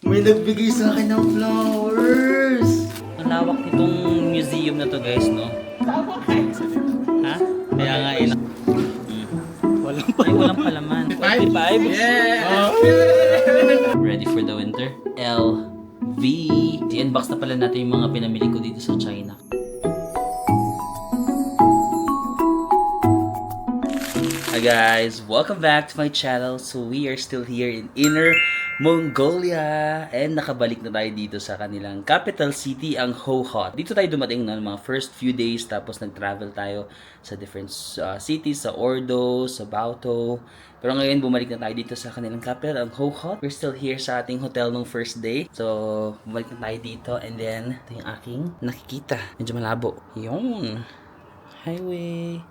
May nagbigay sa akin ng flowers! Ang lawak nitong museum na to guys, no? Ha? Kaya nga eh. Walang palaman. 45? Yeah! Ready for the winter? LV. I-unbox na pala natin yung mga pinamili ko dito sa China. Hi guys! Welcome back to my channel. So we are still here in Inner Mongolia and nakabalik na tayo dito sa kanilang capital city, ang Hohhot. Dito tayo dumating ng mga first few days, tapos nag-travel tayo sa different cities, sa Ordo, sa Baotou. Pero ngayon bumalik na tayo dito sa kanilang capital, ang Hohhot. We're still here sa ating hotel nung first day. So bumalik na tayo dito and then ito yung aking nakikita. Medyo malabo. Yung highway.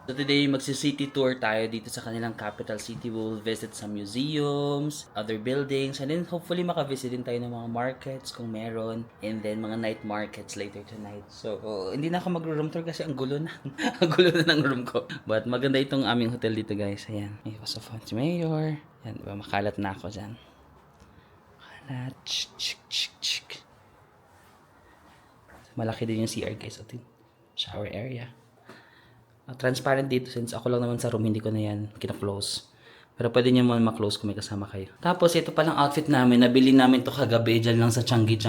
So today, magsi-city tour tayo dito sa kanilang capital city. We'll visit some museums, other buildings, and then hopefully makavisit din tayo ng mga markets kung meron, and then mga night markets later tonight. So, hindi na ako mag-room tour kasi ang gulo na. Ang gulo na ng room ko. But maganda itong aming hotel dito guys. Ayan, may pasafon si Mayor. Ayan, diba, makalat na ako dyan. Makalat. Malaki din yung CR guys. Ito yung shower area. Transparent dito since ako lang naman sa room, hindi ko na yan kina-close. Pero pwede nyo naman ma-close kung may kasama kayo. Tapos ito palang outfit namin, nabili namin to kagabi dyan lang sa Changi.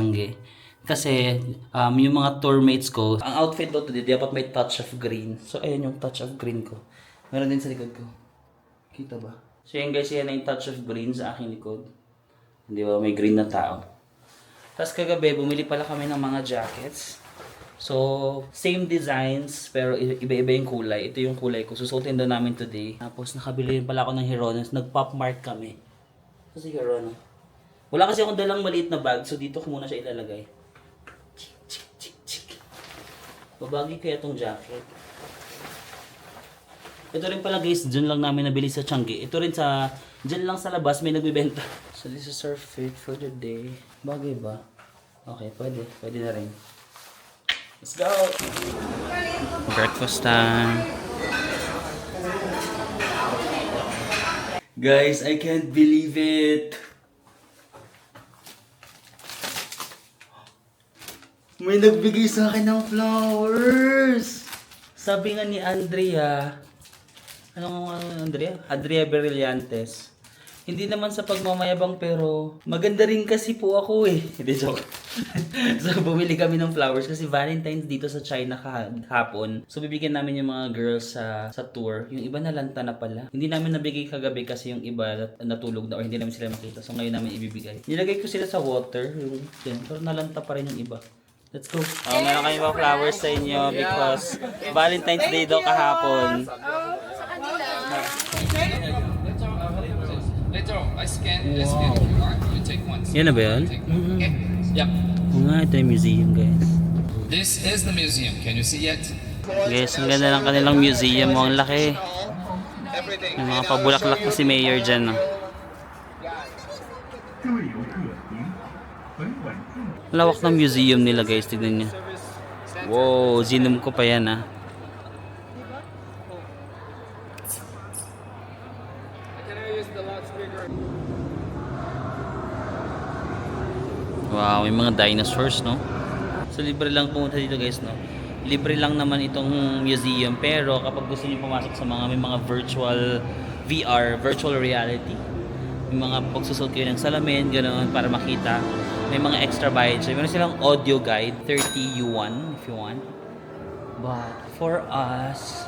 Kasi yung mga tour mates ko, ang outfit daw today dapat may touch of green. So ayan yung touch of green ko. Meron din sa likod ko. Kita ba? So yan guys, yan yung touch of green sa aking likod. Hindi ba, may green na tao. Tapos kagabi, bumili pala kami ng mga jackets. So, same designs, pero iba-iba yung kulay. Ito yung kulay ko. Susuotin daw namin today. Tapos, nakabili rin pala ako ng Hironos. Nag-pop mart kami. Kasi Hirono. Wala kasi akong dalang maliit na bag, so dito ko muna siya ilalagay. Babagi kaya itong jacket. Ito rin pala guys, dyan lang namin nabili sa Changi. Ito rin sa, dyan lang sa labas may nagbibenta. So, this is our fit for the day. Bagay ba? Okay, pwede. Pwede na rin. Let's go! Breakfast time. Guys, I can't believe it! May nagbigay sa akin ng flowers! Sabi nga ni Andrea, Andrea Brillantes, hindi naman sa pagmamayabang pero maganda rin kasi po ako eh. Hindi, joke. So bumili kami ng flowers kasi Valentine's dito sa China kahapon. So bibigyan namin yung mga girls sa tour. Yung iba nalanta na pala. Hindi namin nabigay kagabi kasi yung iba natulog na or hindi namin sila makita. So ngayon namin ibibigay. Nilagay ko sila sa water. Pero nalanta pa rin yung iba. Let's go. Meron kami mga flowers sa inyo because Valentine's Day daw kahapon. Later on, I scan if you want. You take one. Yan na ba yan? Okay. Yep. Oo nga, ito yung museum guys. This is the museum. Can you see it? Guys, ang ganda ng kanilang museum. Ang laki. May mga pabulaklak na si Mayor dyan. No? Lawak ng museum nila guys. Tignan nyo. Wow, zoom ko pa yan ah. Wow, may mga dinosaurs, no? So, libre lang pumunta dito, guys, no? Libre lang naman itong museum. Pero, kapag gusto niyo pumasok sa may mga virtual VR, virtual reality, may mga pagsusot kayo ng salamin, gano'n, para makita. May mga extra bayad. So, meron silang audio guide, 30 yuan, if you want. But, for us,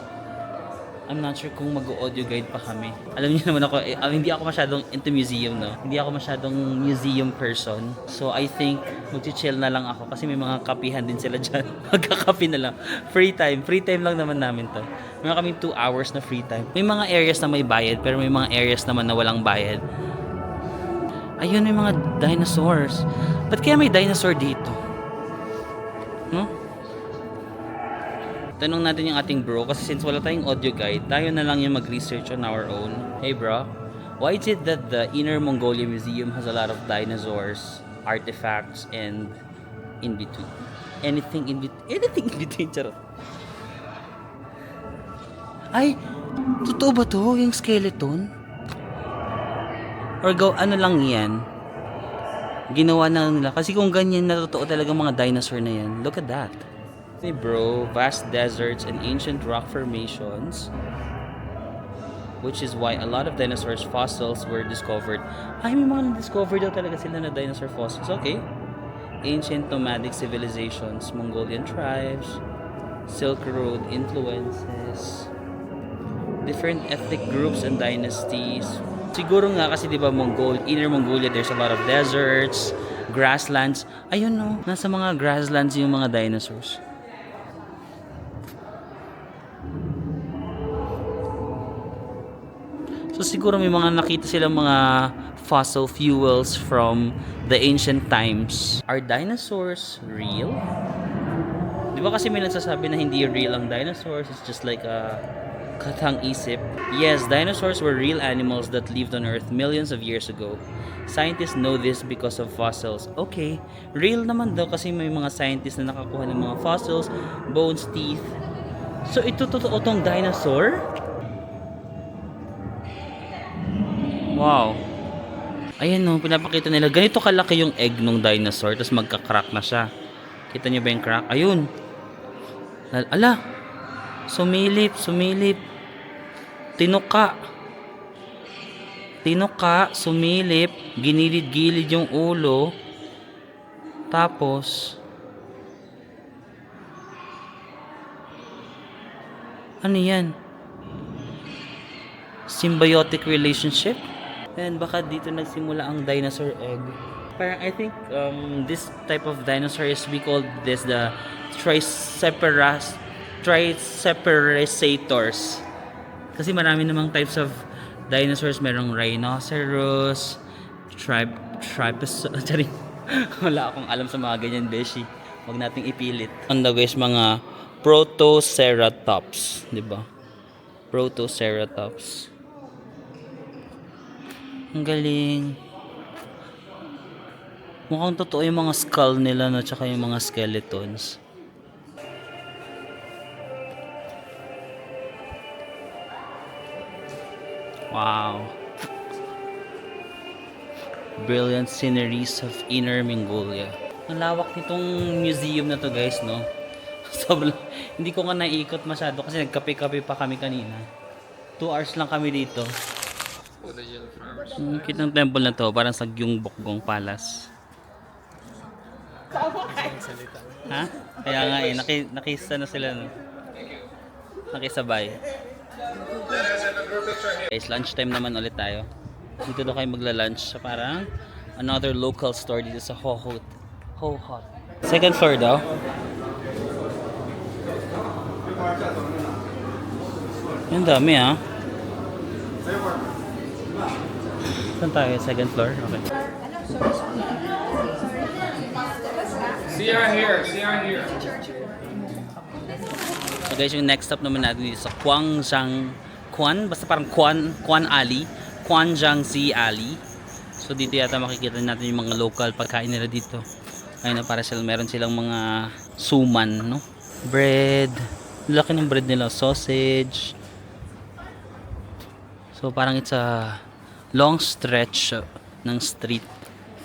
I'm not sure kung mag-audio guide pa kami. Alam niyo naman ako, hindi ako masyadong into museum, no? Hindi ako masyadong museum person. So, I think, mag-chill na lang ako kasi may mga kapihan din sila dyan. Magkakapi na lang. Free time. Free time lang naman namin to. Meron kami 2 hours na free time. May mga areas na may bayad, pero may mga areas naman na walang bayad. Ayun, may mga dinosaurs. Ba't kaya may dinosaur dito? Tanong natin yung ating bro kasi since wala tayong audio guide, tayo na lang yung mag-research on our own. Hey bro, why is it that the Inner Mongolia Museum has a lot of dinosaurs, artifacts, and in between? Anything in between, charot. Ay, totoo ba to? Yung skeleton? Or ano lang yan? Ginawa na lang nila. Kasi kung ganyan na totoo talaga mga dinosaur na yan. Look at that. Hey bro, vast deserts and ancient rock formations. Which is why a lot of dinosaurs fossils were discovered. Ay, may mga na-discover daw talaga sila na dinosaur fossils. Okay. Ancient nomadic civilizations, Mongolian tribes, Silk Road influences, different ethnic groups and dynasties. Siguro nga kasi 'di ba Inner Mongolia, there's a lot of deserts, grasslands. Ayun no, nasa mga grasslands yung mga dinosaurs. So siguro may mga nakita silang mga fossil fuels from the ancient times. Are dinosaurs real? Di ba kasi may nagsasabi na hindi real ang dinosaurs? It's just like a katang isip. Yes, dinosaurs were real animals that lived on Earth millions of years ago. Scientists know this because of fossils. Okay, real naman daw kasi may mga scientists na nakakuha ng mga fossils, bones, teeth. So ito totoo tong dinosaur? Wow. Ayan no, pinapakita nila. Ganito kalaki yung egg ng dinosaur, tapos magka-crack na siya. Kita niyo ba yung crack? Ayun. Ala. Sumilip. Tinuka, sumilip. Ginilid-gilid yung ulo. Tapos, ano yan? Symbiotic relationship? And baka dito nagsimula ang dinosaur egg. Parang I think this type of dinosaur is we call this the Tricerators. Kasi marami namang types of dinosaurs. Merong rhinoceros, wala akong alam sa mga ganyan, beshi. Huwag nating ipilit. Ano guys, mga Protoceratops, di ba? Protoceratops. Ang galing. Mukhang totoo yung mga skull nila, no? Tsaka yung mga skeletons. Wow. Brilliant sceneries of Inner Mongolia. Ang lawak nitong museum na to guys, no? Sobrang, hindi ko nga naiikot masyado kasi nagkape-kape pa kami kanina. 2 hours lang kami dito. Kitang temple na to, parang sa Gyeongbokgung Palace. Ha? Kaya nga eh, nakisa na sila, no? Nakisabay. Guys, lunchtime naman ulit tayo. Dito daw kayo magla-lunch sa parang another local store dito sa Hohhot. Second floor daw. Ang dami ha. Saan tayo? Second floor? Okay. See her here. So guys, yung next stop naman natin dito sa basta parang Kwan Alley. Kwanjiangzi Alley. So dito yata makikita natin yung mga local pagkain nila dito. Ayun na, para meron silang mga suman, no? Bread. Laki ng bread nila. Sausage. So parang it's a long stretch ng street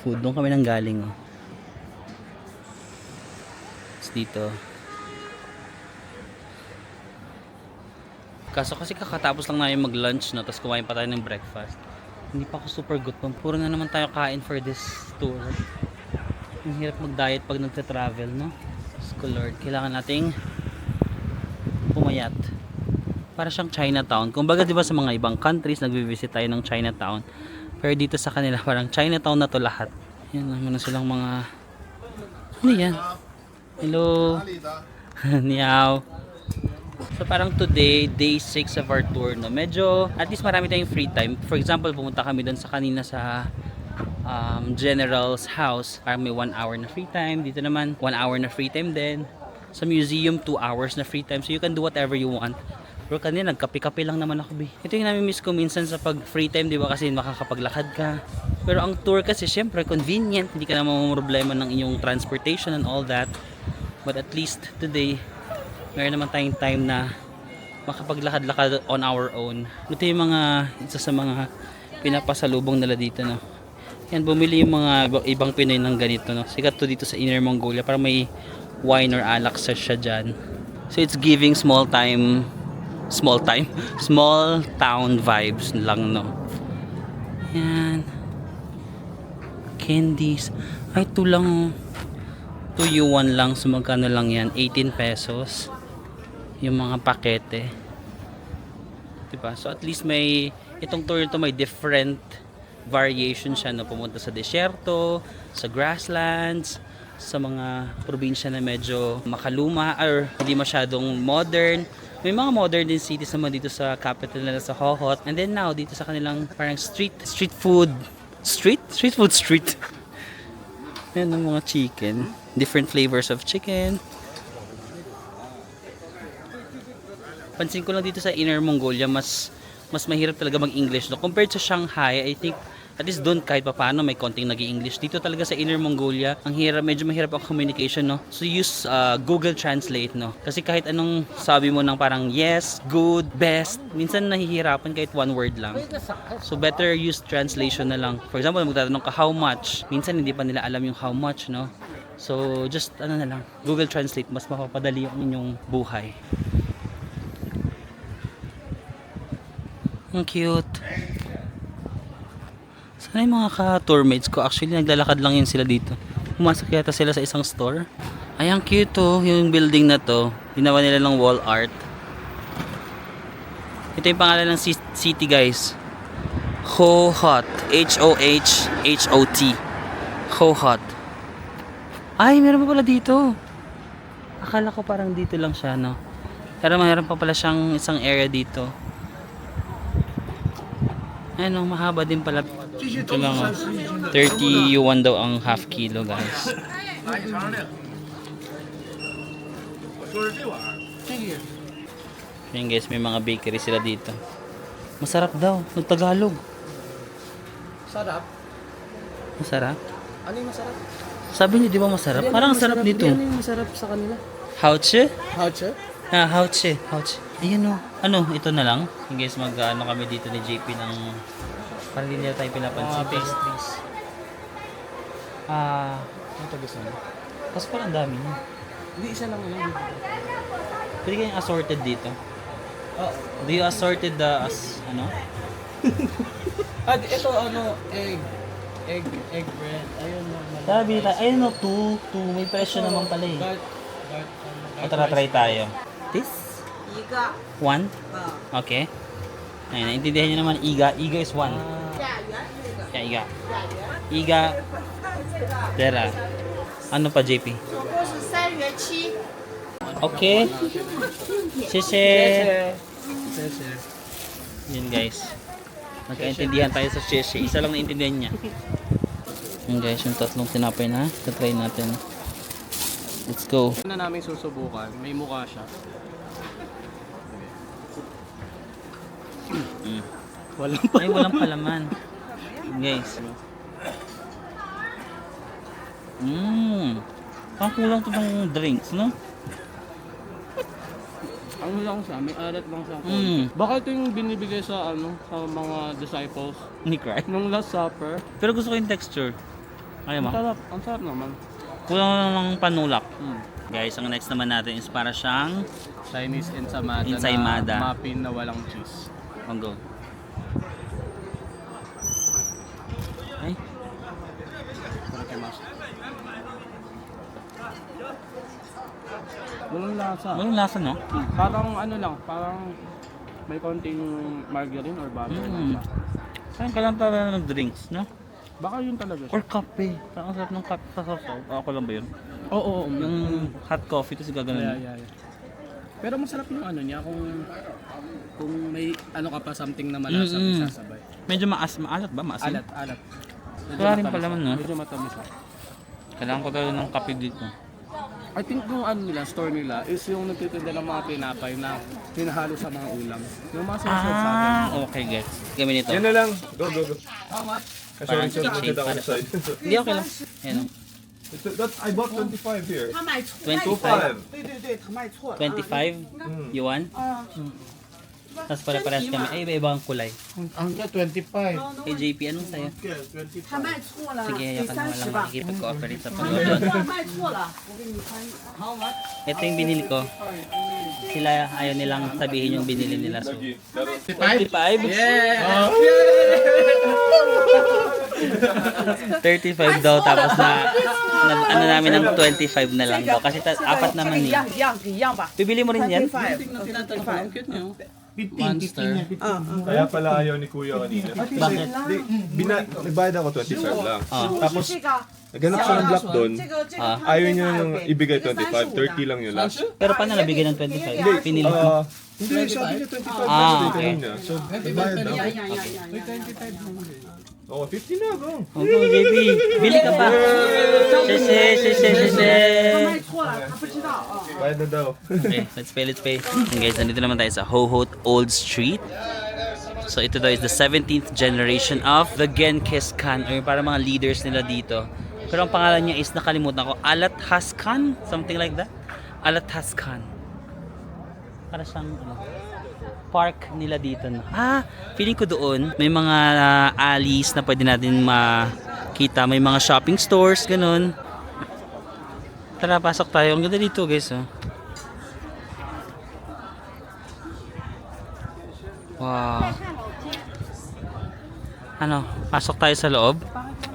food. Doon kami nang galing, oh. Dito. Kaso kasi kakatapos lang namin mag-lunch, no? Tapos kumain pa tayo ng breakfast. Hindi pa ako super gutom. Puro na naman tayo kain for this tour. Ang hirap mag-diet pag nagta-travel, no? So Lord, kailangan nating pumayat. Para siyang Chinatown. Kumbaga, di ba sa mga ibang countries, nagvi-visit tayo ng Chinatown. Pero dito sa kanila, parang Chinatown na to lahat. Yan naman na silang mga... Ano yan? Hello. Niyaw. So parang today, day 6 of our tour, no? Medyo, at least marami tayong free time. For example, pumunta kami doon sa kanina sa General's house. Parang may 1 hour na free time. Dito naman, 1 hour na free time din. Sa museum, 2 hours na free time. So you can do whatever you want. Pero kanina, nagkape-kape lang naman ako, be. Ito yung nami-miss ko minsan sa pag free time, di ba? Kasi makakapaglakad ka. Pero ang tour kasi, syempre, convenient. Hindi ka na mamumroblema ng inyong transportation and all that. But at least today, meron naman tayong time na makapaglakad-lakad on our own. Ito yung isa sa mga pinapasalubong nila dito, no. Yan, bumili yung mga ibang Pinoy ng ganito, no. Sikat to dito sa Inner Mongolia. Parang may wine or alak siya dyan. So it's giving small town vibes lang, no. Yan. Candies. Ay, ito lang. 2 yuan lang. So magkano lang yan? 18 pesos. Yung mga pakete. Diba? So at least may, itong tour nito may different variation siya, no? Pumunta sa desierto, sa grasslands, sa mga probinsya na medyo makaluma or hindi masyadong modern. May mga modern din cities naman dito sa capital nila, sa Hohhot. And then now dito sa kanilang parang street food yan ang mga chicken, different flavors of chicken. Pansin ko lang dito sa Inner Mongolia, mas mahirap talaga mag-English, no? Compared sa Shanghai, I think at least doon kahit pa paano may konting nag-i-English. Dito talaga sa Inner Mongolia, ang hirap, medyo mahirap ang communication, no? So use Google Translate, no? Kasi kahit anong sabi mo ng parang yes, good, best, minsan nahihirapan kahit one word lang. So better use translation na lang. For example, magtatanong ka how much, minsan hindi pa nila alam yung how much, no? So just ano na lang, Google Translate, mas mapapadali yung inyong buhay. Ang cute. Sana yung mga ka-tourmates ko, actually naglalakad lang yun sila dito. Pumasok yata sila sa isang store. Ay, ang cute to, yung building na to. Ginawa nila ng wall art. Ito yung pangalan ng city, guys. Hohhot. H-O-H-H-O-T. Hohhot. Ay, meron pa pala dito. Akala ko parang dito lang siya, no? Pero mayroon pa pala siyang isang area dito. Ano, mahaba din pala. Ito lang, oh. 30 yuan daw ang half kilo, guys. Yan guys, may mga bakery sila dito. Masarap daw, nagtagalog. Sarap. Masarap? Ano yung masarap? Sabi niyo, di ba masarap? Parang ang sarap dito. Ano yung masarap sa kanila? Hauche? Hauche? Ah, hauche. Ayun, oh. Ano, ito na lang. Yung guys, mag-ano kami dito ni JP ng parang hindi nila tayo pinapansin. Pastries. Ano ito gusto mo? Kasi parang dami niya. Hindi, isa lang yun. Pwede kayong assorted dito. Oh. Do you assorted the, ano? Ito ano, egg bread. Ayun na. Sabi tayo, ayun no, 2. May presyo naman pala eh. O tara, try tayo. This? Iga. 1? Okay. Ayun, naintindihan nyo naman, iga. Iga is 1. Yeah, iga. Iga. Tera. Ano pa, JP? Okay. Sese. Yun guys. Nagkaintindihan tayo sa sese. Isa lang naintindihan niya. Yun guys, yung tatlong tinapay na. Tatry natin. Let's go. Na namin susubukan. May mukha siya. Ay, walang palaman. Guys. Parang kulang to ng drinks, no? Ano lang siya, may alat lang siya. Baka ito yung binibigay sa sa mga disciples Ni Cry. nung Last Supper. Pero gusto ko yung texture. Ayaw mo? Ang sarap naman. Kulang lang ng panulak. Guys, ang next naman natin is para siyang Chinese ensaymada, Ensaymada. na muffin na walang cheese. Go. Ay, Walang lasa. walang lasa, no? Parang ano lang, parang may konting margarine or butter lang siya. Saan ka lang talaga ng drinks, no? Baka yun talaga siya. Or kape. Parang ang sarap ng kape sa sasaw. Ako lang ba yun? Oo, Yung hot coffee, tapos gaganon. yeah. Pero masarap yung ano niya kung may ano ka pa something na malasa isasabay. Medyo maalat ba? Maasim? Alat. Wala rin pala man, no? Medyo matamis siya. Kailangan ko talaga ng kape dito. I think yung ano nila, store nila is yung nagtitinda ng mga tinapay na hinahalo sa mga ulam. Yung mga susunod sa atin. Okay, gets. Kami nito. Yan na lang. Go. Parang kitchen. Hindi, okay lang. Yan o. I bought 25 here. 25? 25. 对对对，他卖错了。 25 yuan? 嗯， Mm. 嗯， Yuan? Tapos pare-parehas kami. Ay, iba-iba ang kulay. Ang 25. Kay JP, anong sa'yo? 他卖错了， Sige, 给 yakan 30 naman lang 吧。 makikipag-cooperate sa 他 pag-doon. 卖错了，我给你看。好吗？ Ito yung binili ko. Sila ayaw nilang sabihin yung binili nila. So, 35? Yeah! 35 daw tapos ano namin ng 25 na lang daw. Kasi apat naman eh. 一样吧。 Bibili mo rin yan? Ang cute niyo. 15, Monster. Kaya pala ayaw ni Kuya kanina. Bakit? Nagbayad ako 25 lang. Tapos, 这个 naghanap siya ng block doon. 这个 Ayaw niya nang ibigay 25, 30 lang yun last. Pero paano nabigyan ng 25? Pinili mo? Hindi, sabi niya 25 Ah, lang okay. kanina. So, nagbayad ako. 呀呀呀！ Oo, 50 na ako. Okay, JP. Bili ka pa. Sheshe. 卖错了，他不知道啊。 Bayad na daw. Okay, let's pay. And guys, nandito naman tayo sa Hohot Old Street. So ito daw is the 17th generation of the Genghis Khan, or para mga leaders nila dito. Pero ang pangalan niya is nakalimutan ko, Alat Haskan, something like that. Alat Haskan. Para siyang park nila dito. No? Feeling ko doon may mga alleys na pwede natin makita, may mga shopping stores, ganun. Tara, pasok tayo. Ang ganda dito, guys. Oh. Wow. Ano, pasok tayo sa loob.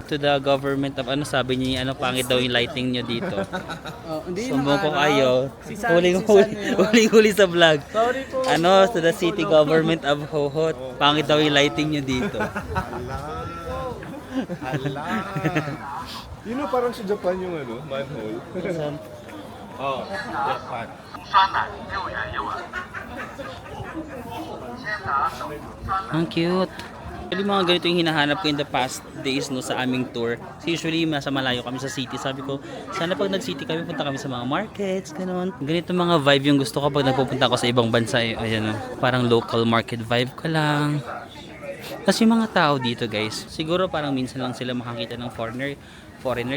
To the government of, ano sabi niya, ano pangit daw yung lighting niyo dito. Sumbong ko kayo. Huling-huli sa vlog. Ano, to the city government of Hohot. Pangit daw yung lighting niyo dito. Yun know, parang sa Japan yung ano, manhole. Oh, Japan. Ang cute. Actually, mga ganito yung hinahanap ko in the past days no, sa aming tour. So, usually, nasa malayo kami sa city. Sabi ko, sana pag nag-city kami, punta kami sa mga markets, ganun. Ganito mga vibe yung gusto ko pag nagpupunta ako sa ibang bansa. Ayan, no, parang local market vibe ka lang. Kasi yung mga tao dito, guys, siguro parang minsan lang sila makakita ng foreigner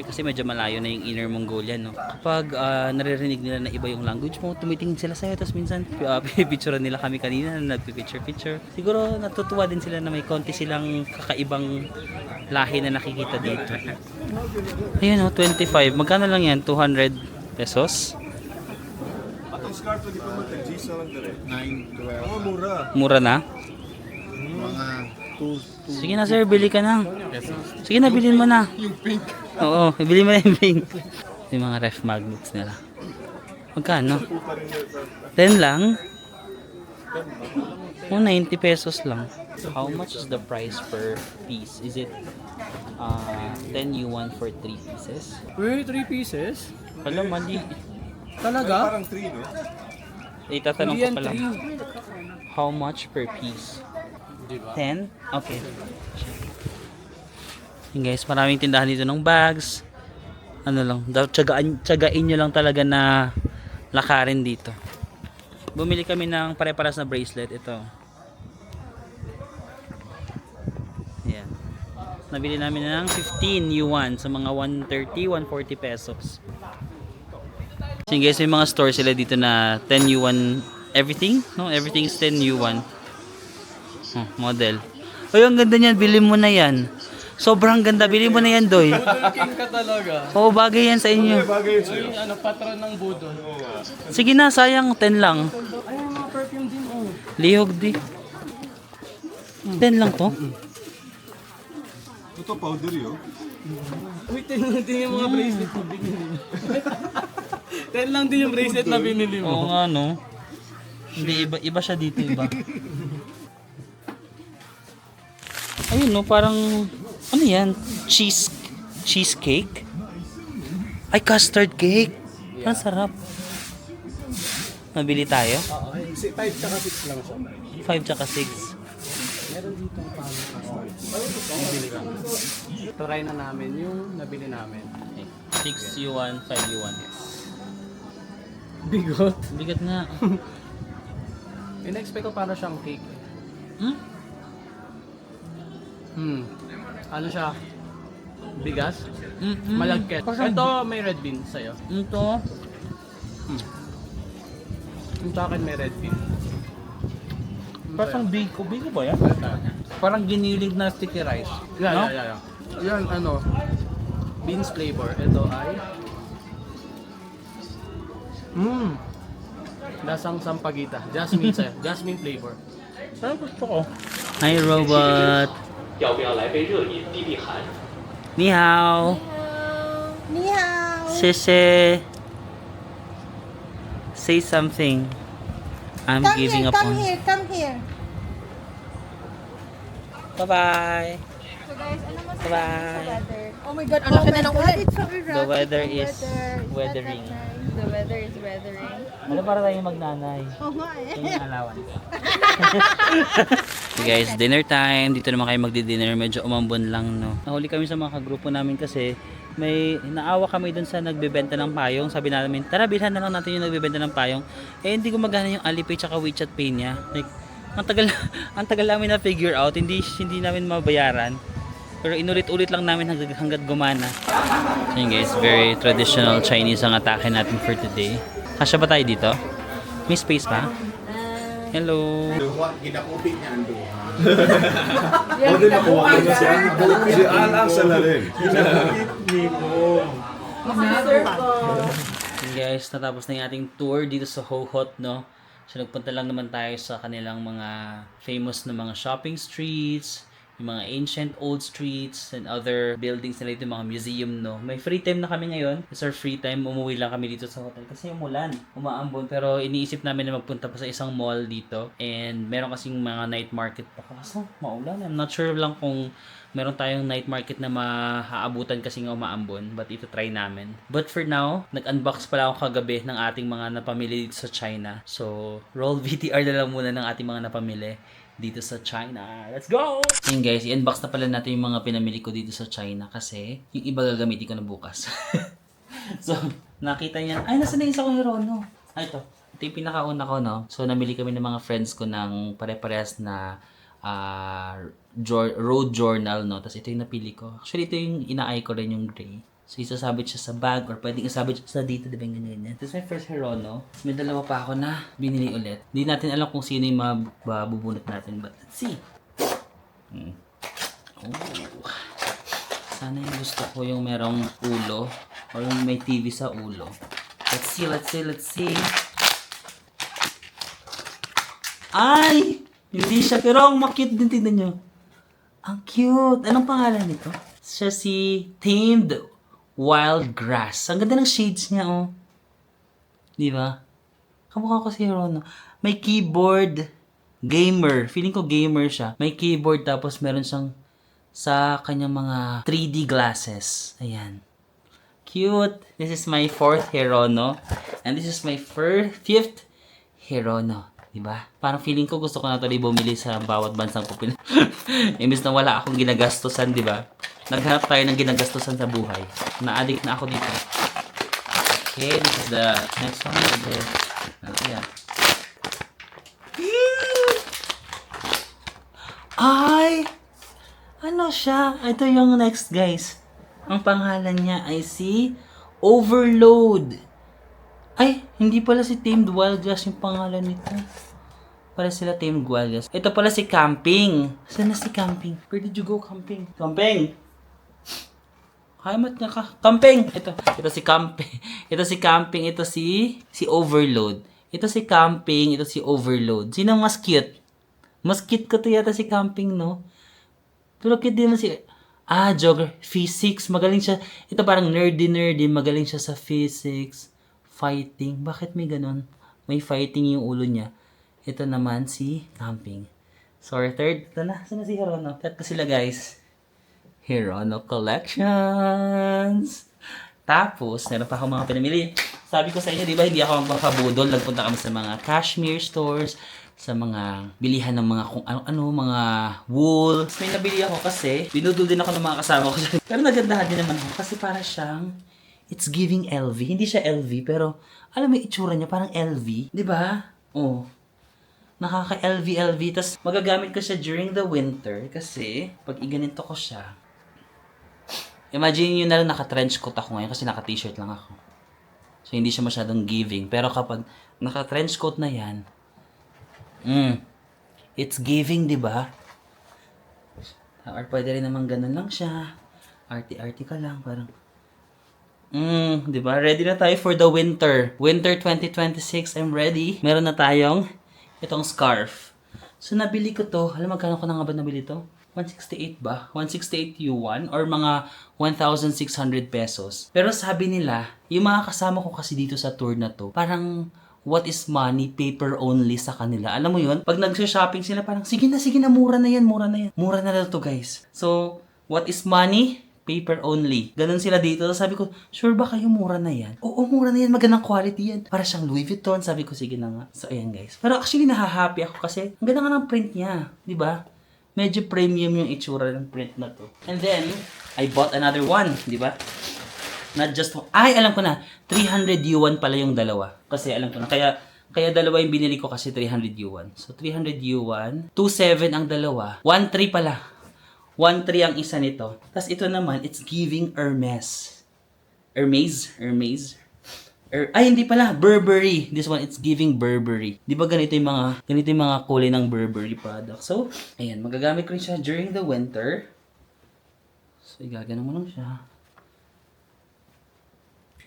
kasi medyo malayo na yung Inner Mongolia, no. Kapag naririnig nila na iba yung language mo, tumitingin sila sa'yo, tapos minsan pipicturean nila kami kanina na nagpipicture. Siguro natutuwa din sila na may konti silang kakaibang lahi na nakikita dito. Ayun, no, 25. Magkano lang yan? 200 pesos? Atong scarf di pa man G7 dire. 9, 12. Oh, mura. Mura na? Mga 2, Sige na sir, bili ka na. Sige na, bilhin mo na. yung pink. Oo, bili mo na yung pink. Yung mga ref magnets nila. Magkano? 10 lang? Oh, 90 pesos lang. How much is the price per piece? Is it 10 yuan for 3 pieces? Wait, 3 pieces? Wala, mali. Talaga? Parang 3, no? Itatanong Hindi ko yan pala. 3. How much per piece? Diba? 10? Okay. Yun guys, maraming tindahan dito ng bags. Ano lang, tsagain nyo lang talaga na lakarin dito. Bumili kami ng pare-paras na bracelet. Ito. Ayan. Nabili namin ng 15 yuan sa mga 130, 140 pesos. So guys, may mga store sila dito na 10 yuan everything. No, everything is 10 yuan. Model. Uy, ang ganda niyan. Bili mo na yan. Sobrang ganda. Bili mo na yan, Doy. Budol king ka talaga. Oo, bagay yan sa inyo. Bagay yun sa'yo. Ano, patron ng budol. Sige na, sayang. 10 lang. Ay, mga perfume din, oh. Lihog di. 10 lang to? Ito powder yun. Uy, 10 lang din yung mga bracelet na binili mo. 10 lang din yung bracelet na binili mo. Oo nga, no? Hindi, iba siya dito, iba. Ayun, no? Parang, ano yan? Cheesecake? Ay, custard cake. Ang sarap. Mabili tayo? Oo, 5 tsaka 6 lang siya. 5 tsaka 6. Meron dito ang paano custard. Nabili kami. Try na namin yung nabili namin. 6 yuan, 5 yuan. Bigot. Bigat nga. In-expect ko para siyang cake. Ano siya? Bigas? Malagkit. Ito may red bean sa'yo. Ito. Yung sa akin may red bean. Parang biko ba yan? Parang giniling na sticky rice. No? Yan, beans flavor. Ito ay... Lasang sampagita. Jasmine flavor. Parang gusto ko. Hi, robot. 要不要来杯热饮避避寒？ Ni hao. 你好，谢谢. Say something. I'm come giving here, up come on. here, come here. Bye-bye. So guys, ano mo Bye. weather? Oh my God, ang laki na ng ulan. It's so erratic. The weather is Not weathering. that nice. The weather is weathering. Ano para tayo magnanay? Oo nga eh. Yung alawan. Okay guys, dinner time. Dito naman kayo magdi-dinner. Medyo umambon lang, no. Nahuli kami sa mga kagrupo namin kasi may naawa kami dun sa nagbebenta ng payong. Sabi namin, tara bilhan na lang natin yung nagbebenta ng payong. Eh hindi gumagana yung Alipay tsaka WeChat Pay niya. Like, ang tagal namin na figure out. Hindi namin mabayaran. Pero inulit-ulit lang namin hanggat gumana. So yun guys, very traditional Chinese ang atake natin for today. Kasya ba tayo dito? May space pa? Hello. Ginakupi niya ang duha. O din nakuha ko na si Alang sa lalim. Yun guys, natapos na yung ating tour dito sa Ho Hot, no? So nagpunta lang naman tayo sa kanilang mga famous na mga shopping streets, yung mga ancient old streets and other buildings nila dito, mga museum, no. May free time na kami ngayon. It's our free time. Umuwi lang kami dito sa hotel kasi umulan, umaambon. Pero iniisip namin na magpunta pa sa isang mall dito. And meron kasing mga night market pa. Kaso maulan. I'm not sure lang kung meron tayong night market na mahaabutan kasi nga umaambon. But ito try namin. But for now, nag-unbox pala ako kagabi ng ating mga napamili dito sa China. So, roll VTR na lang muna ng ating mga napamili dito sa China. Let's go! Yun guys, i-unbox na pala natin yung mga pinamili ko dito sa China kasi yung iba gagamitin ko na bukas. So, nakita niya, ay, nasa na isa ko Hirono? Ay, ito. Ito yung pinakauna ko, no? So, namili kami ng mga friends ko ng pare-parehas na road journal, no? Tapos ito yung napili ko. Actually, ito yung ina-eye ko rin yung gray. So, isasabit siya sa bag or pwedeng isabit siya sa dito, diba yung ganyan. This is my first Hirono. May dalawa pa ako na binili ulit. Hindi natin alam kung sino yung mabubunot natin, but let's see. Oh. Sana yung gusto ko yung merong ulo or yung may TV sa ulo. Let's see. Ay! Hindi siya, pero ang makit din, tignan nyo. Ang cute. Anong pangalan nito? Siya si Tamed Wild Grass. Ang ganda ng shades niya, oh. Di ba? Kamukha ko si Hirono. May keyboard. Gamer. Feeling ko gamer siya. May keyboard tapos meron siyang sa kanyang mga 3D glasses. Ayan. Cute. This is my 4th Hirono. And this is my 5th Hirono. Diba? Parang feeling ko gusto ko na tuloy bumili sa bawat bansang pupil. Imbis na wala akong ginagastusan, diba? Naghanap tayo ng ginagastusan sa buhay. Na-addict na ako dito. Okay, this is the next one. Yeah. Ay! Ano siya? Ito yung next, guys. Ang pangalan niya ay si Overload. Ay, hindi pala si Tamed Wild Grass yung pangalan nito. Pala sila Tamed Wild Grass. Ito pala si Camping. Saan na si Camping? Where did you go, Camping? Camping! Hamat niya ka. Camping! Ito si Camping. Ito si Camping. Ito si Overload. Ito si Camping. Ito si Overload. Sino mas cute? Mas cute ko to yata si Camping, no? Pero cute din si... Geography. Physics. Magaling siya. Ito parang nerdy. Magaling siya sa physics. Fighting. Bakit may ganun? May fighting yung ulo niya. Ito naman si Camping. So, our third. Ito na. Saan na si Hirono? Tat ko sila, guys. Hirono Collections. Tapos, meron pa akong mga pinamili. Sabi ko sa inyo, di ba, hindi ako magpapabudol. Nagpunta kami sa mga cashmere stores, sa mga bilihan ng mga kung ano, mga wool. May nabili ako kasi, binudol din ako ng mga kasama ko. Pero nagandahan din naman ako kasi para siyang, it's giving LV. Hindi siya LV, pero alam mo yung itsura niya, parang LV. Di ba? Oh. Nakaka-LV. Tapos magagamit ko siya during the winter kasi pag iganito ko siya, imagine nyo na lang naka-trench coat ako ngayon kasi naka-t-shirt lang ako. So, hindi siya masyadong giving. Pero kapag naka-trench coat na yan, It's giving, di ba? Or pwede rin naman ganun lang siya. Arty-arty ka lang, parang... di ba? Ready na tayo for the winter. Winter 2026, I'm ready. Meron na tayong itong scarf. So, nabili ko to. Alam, magkano ko na nga ba nabili to? 168 ba? 168 yuan or mga 1,600 pesos. Pero sabi nila, yung mga kasama ko kasi dito sa tour na to, parang what is money, paper only sa kanila. Alam mo yun? Pag nag-shopping sila, parang sige na, mura na yan. Mura na lang to, guys. So, what is money? Paper only. Ganun sila dito. Sabi ko, sure ba kayo mura na yan? Oo, mura na yan. Magandang quality yan. Para siyang Louis Vuitton. Sabi ko, sige na nga. So, ayan guys. Pero actually, nahahappy ako kasi ang ganda nga ng print niya. Diba? Medyo premium yung itsura ng print na to. And then, I bought another one. Diba? Not just one. Ay, alam ko na. 300 yuan pala yung dalawa. Kasi alam ko na. Kaya dalawa yung binili ko kasi 300 yuan. So, 300 yuan. 2.7 ang dalawa. 1.3 pala. 1.3 ang isa nito. Tapos ito naman, it's giving Hermes. Hermes? Ay, hindi pala. Burberry. This one, it's giving Burberry. Di ba ganito yung mga kulay ng Burberry product. So, ayan. Magagamit ko rin siya during the winter. So, igagano mo lang siya.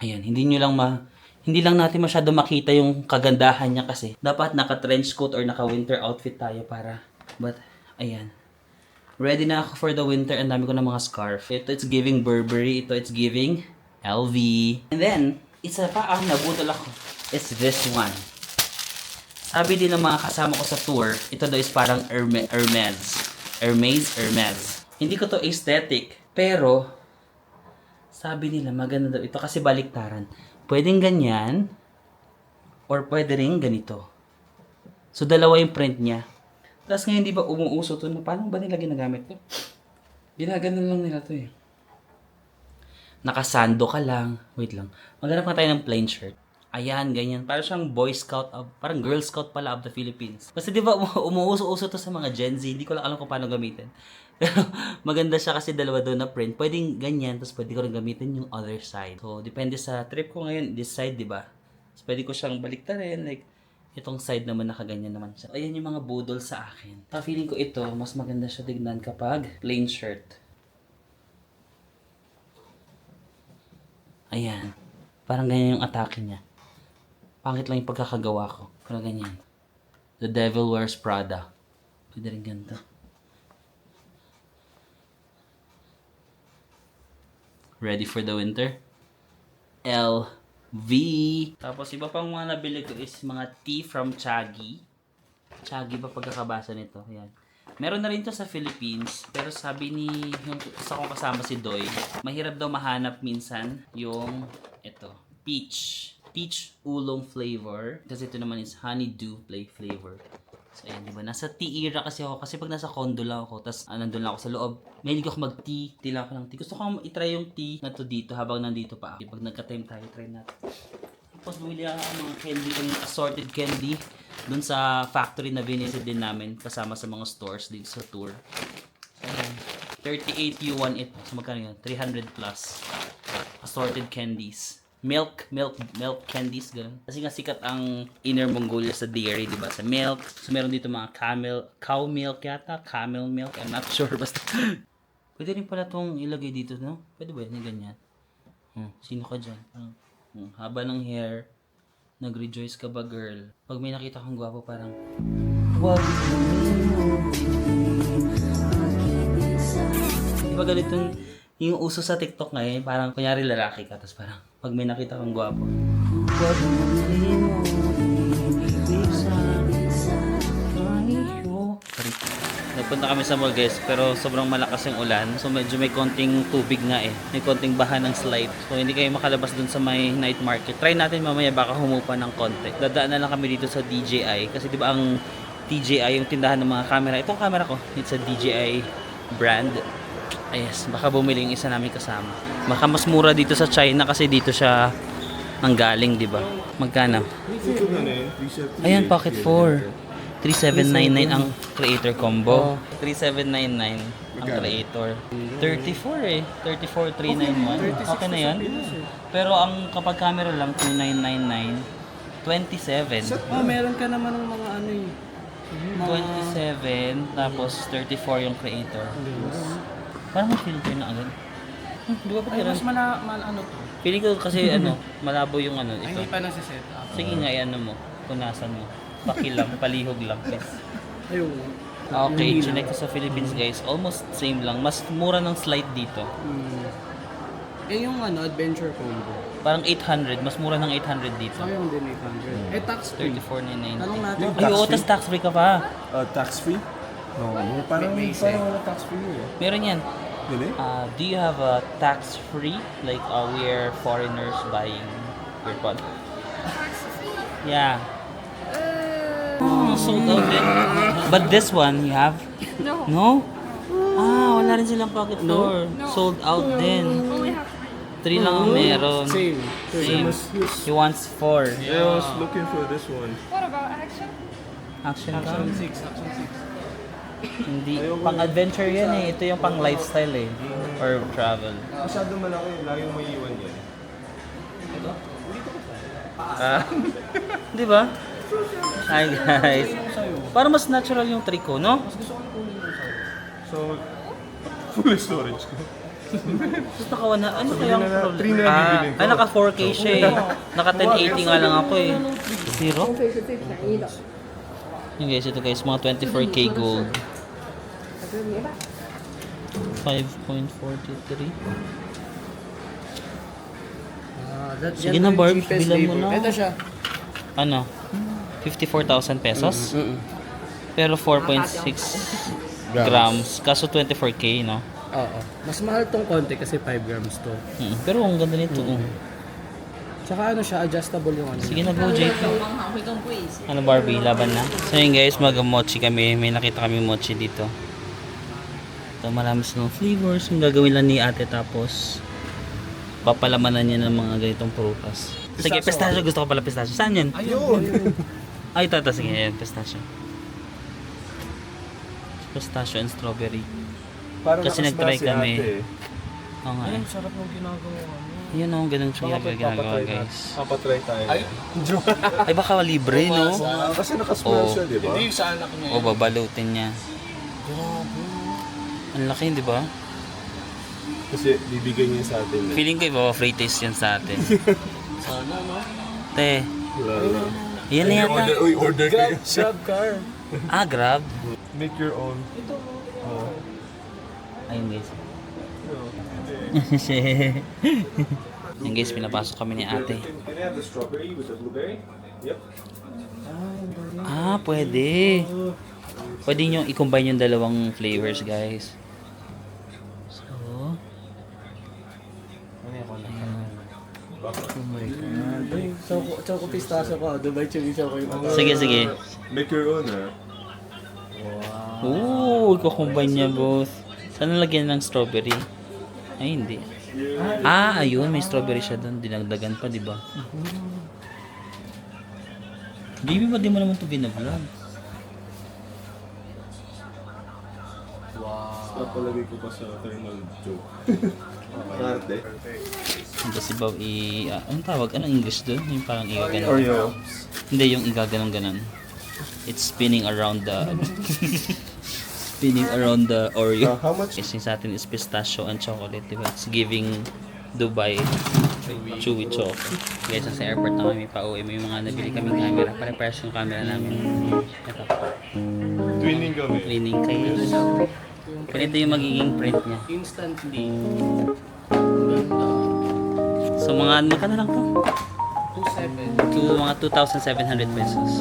Ayan. Hindi lang natin masyado makita yung kagandahan niya kasi dapat naka-trench coat or naka-winter outfit tayo para. But, ayan. Ready na ako for the winter. Ang dami ko ng mga scarf. Ito, it's giving Burberry. Ito, it's giving LV. And then, isa pa ang nabutol ako. It's this one. Sabi din ng mga kasama ko sa tour, ito daw is parang Hermes. Hindi ko to aesthetic. Pero, sabi nila maganda daw ito kasi baliktaran. Pwedeng ganyan, or pwede rin ganito. So, dalawa yung print niya. Tapos ngayon, di ba umuuso to? Paano ba nila ginagamit to? Ginaganon lang nila to eh. Nakasando ka lang. Wait lang. Maghanap nga tayo ng plain shirt. Ayan, ganyan. Parang siyang Boy Scout, parang Girl Scout pala of the Philippines. Kasi di ba umuuso-uso to sa mga Gen Z. Hindi ko lang alam kung paano gamitin. Pero maganda siya kasi dalawa doon na print. Pwedeng ganyan, tapos pwede ko rin gamitin yung other side. So, depende sa trip ko ngayon. This side, di ba? So, pwede ko siyang baliktarin. Like, itong side naman nakaganyan naman siya. Ayan yung mga budol sa akin. Feeling ko ito, mas maganda siya tignan kapag plain shirt. Ayan. Parang ganyan yung atake niya. Pangit lang yung pagkakagawa ko. Parang ganyan. The Devil Wears Prada. Pwede rin ganito. Ready for the winter? LV. Tapos iba pang mga nabili ko is mga tea from Chaggy. Chaggy ba pagkakabasa nito? Ayan. Meron na rin to sa Philippines. Pero sabi ni yung isa kong kasama si Doy, mahirap daw mahanap minsan yung ito, peach oolong flavor. Kasi ito naman is honeydew flavor. So ayan, diba? Nasa tea era kasi ako. Kasi pag nasa condo lang ako, tas nandun lang ako sa loob, mahilig ako mag-tea. Tea lang ako ng tea. Gusto ko itry yung tea na to dito habang nandito pa ako. Pag nagka-time tayo, try natin. Tapos bumili ako ng mga candy, yung assorted candy dun sa factory na visit din namin kasama sa mga stores dito sa tour. So, 38 yuan ito. So magkano yun? 300 plus. Assorted candies. Milk candies, gano'n. Kasi nga sikat ang Inner Mongolia sa dairy, di ba? Sa milk. So meron dito mga cow milk yata, camel milk. I'm not sure, basta. Pwede rin pala itong ilagay dito, no? Pwede ba yun? Ganyan. Sino ka dyan? Haba ng hair. Nag-rejoice ka ba, girl? Pag may nakita kang gwapo, parang... Di ba ganitong... Yung uso sa TikTok ngayon, parang kunyari lalaki ka, tapos parang pag may nakita kang gwapo. Sorry. Nagpunta kami sa mall guys, pero sobrang malakas yung ulan. So medyo may konting tubig nga eh. May konting baha ng slide. So hindi kayo makalabas dun sa may night market. Try natin mamaya baka humupa ng konti. Dadaan na lang kami dito sa DJI. Kasi diba ang DJI yung tindahan ng mga camera. Itong camera ko, it's a DJI brand. Yes, baka bumili yung isa namin kasama. Baka mas mura dito sa China kasi dito siya nanggaling, di ba? Magkano? Ayan, pocket 4. 3799 ang creator combo. 3799 ang creator. 34 eh. 34,391. Okay na yan. Pero ang kapag camera lang 2999. 27. Oh, meron ka naman ng mga ano eh. 27, tapos 34 yung creator. Parang may filter na agad. Di ba Ay, mas parang... ano to? Feeling ko kasi malabo yung Ay, ito. hindi pa nasa-set up. Sige nga, mo. Punasan mo. Pakilang, palihog lang, please. Ayun. Okay, chinek ko sa Philippines guys. Almost same lang. Mas mura ng slide dito. Eh yung adventure combo. Parang 800. Mas mura ng 800 dito. Sayang din 800. Eh, tax free. 34,990. Tanong natin. Ay, oo, tas tax free ka pa. Tax-free? No, parang wala tax-free eh. Meron yan. Hindi? Do you have a tax free? Like, we're foreigners buying your pod? Yeah. Sold out din. But this one, you have? No. No? Wala rin silang pocket door. Sold out din. Only have 3 lang ang meron. Same. Same. He wants 4. I was looking for this one. What about action? Action Action cam? 6, Action 6. Hindi. Pang adventure yan eh. Ito yung pang lifestyle eh. Or travel. Masyado malaki, laging may iwan yan. Di ba? Hi guys. Parang mas natural yung trick ko, no? So, full storage ko. Tapos naka ano kaya ang problem? 3 na bibilin ko. Naka 4K siya eh. Naka 1080 nga lang ako eh. Zero? Yun guys, ito guys, mga 24K gold. 5.43. Sige na, Barb, bilan mo na. Ito siya. Ano? 54,000 pesos? Pero 4.6 grams. Kaso 24K, no? Oo. Mas mahal tong konti kasi 5 grams to. Pero ang ganda nito. Tsaka siya, adjustable yung Sige na, go, JP. Ano, Barbie? Laban na? So yun guys, mag-mochi kami. May nakita kami mochi dito. Ito, marami silang flavors. Yung gagawin lang ni ate tapos papalamanan niya ng mga ganitong prutas. Sige, pistachio. Gusto ko pala pistachio. Saan yan? Ayun! Ay, ito. Sige, yan. Pistachio. Pistachio and strawberry. Parang Kasi nakasmile nag-try si kami. ate eh. Oo nga. Ang sarap ng ginagawa. Yun o, ganun siya ginagawa guys. Papatry tayo. Ay, baka libre, no? Kasi nakasmile siya, di ba? Hindi sa anak niya. O, babalutin niya. Ang laki, di ba? Kasi bibigay niya sa atin. Eh. Feeling ko iba free taste yan sa atin. Sana, no? Te, Wala na. yan na yata. Order kayo. Grab car. Grab. Make your own. Ayun guys. Yan guys, pinapasok kami ni ate. Can I have the strawberry with the blueberry? Yep. Pwede. Pwede nyo i-combine yung dalawang flavors guys. So, Oh my God. Choco pistachio ko. Dubai chili choco yung sige, sige. Make your own, ah. Ooh, i-combine niya both. Saan lagyan ng strawberry? Ay, hindi. Ayun, may strawberry siya doon. Dinagdagan pa, di ba? Baby, ba di mo naman ito binablog? Napalagay ko pa sa thermal joke. Arte. Tapos si Bob anong tawag? Anong English doon? Yung parang igaganon. Oreo. Hindi, yung igaganon-ganon. It's spinning around the... spinning around the Oreo. How much? Kasi sa atin is pistachio and chocolate, diba? It's giving Dubai chewy choco. Guys, sa airport na kami pa-uwi. May mga nabili kaming camera. Pare-pares yung camera namin. Ito. Twinning kami. Cleaning case. Ganito yung magiging print niya. instantly. So mga, magkano lang to? 2.7. Mga 2,700 pesos.